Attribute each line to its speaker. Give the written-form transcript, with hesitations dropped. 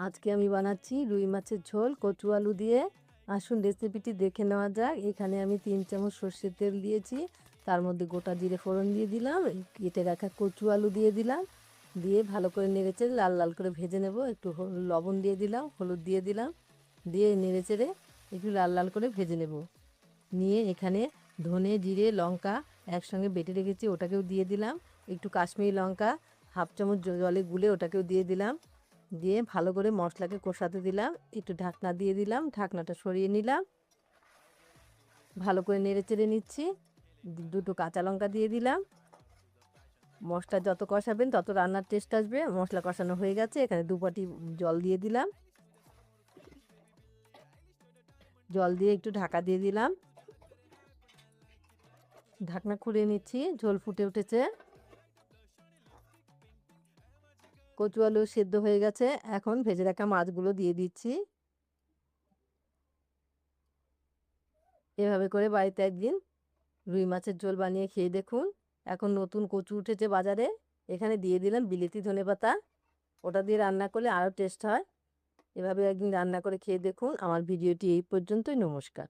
Speaker 1: আজকে আমি বানাচ্ছি রুই মাছের ঝোল কচু আলু দিয়ে। আসুন রেসিপিটি দেখে নেওয়া যাক। এখানে আমি 3 চামচ সর্ষের তেল দিয়েছি, তার মধ্যে গোটা জিরে ফোড়ন দিয়ে দিলাম, কেটে রাখা কচু আলু দিয়ে দিলাম, দিয়ে ভালো করে নেড়েচেড়ে লাল লাল করে ভেজে নেব। একটু লবণ দিয়ে দিলাম, হলুদ দিয়ে দিলাম, দিয়ে নেড়েচেড়ে একটু লাল লাল করে ভেজে নেব। নিয়ে এখানে ধনে জিরে লঙ্কা একসঙ্গে বেটে রেখেছি, ওটাকেও দিয়ে দিলাম। একটু কাশ্মীরি লঙ্কা হাফ চামচ জলে গুলে ওটাকেও দিয়ে দিলাম। দিয়ে ভালো করে মশলাকে কষাতে দিলাম, একটু ঢাকনা দিয়ে দিলাম, ঢাকনাটা সরিয়ে নিলাম, ভালো করে নেড়ে চেড়ে নিচ্ছি। দুটো কাঁচা লঙ্কা দিয়ে দিলাম। মশলা যত কষাবেন তত রান্নার টেস্ট আসবে। মশলা কষানো হয়ে গেছে, এখানে 2 বাটি জল দিয়ে দিলাম। জল দিয়ে একটু ঢাকা দিয়ে দিলাম, ঢাকনা খুলে নিচ্ছি। ঝোল ফুটে উঠেছে, কচু আলু সেদ্ধ হয়ে গেছে। এখন ভেজে রাখা মাছগুলো দিয়ে দিচ্ছি। এভাবে করে বাড়িতে একদিন রুই মাছের ঝোল বানিয়ে খেয়ে দেখুন। এখন নতুন কচু উঠেছে বাজারে, এখানে দিয়ে দিলাম বিলেতি ধনেপাতা, ওটা দিয়ে রান্না করলে আরও টেস্ট হয়। এভাবে একদিন রান্না করে খেয়ে দেখুন। আমার ভিডিওটি এই পর্যন্তই। নমস্কার।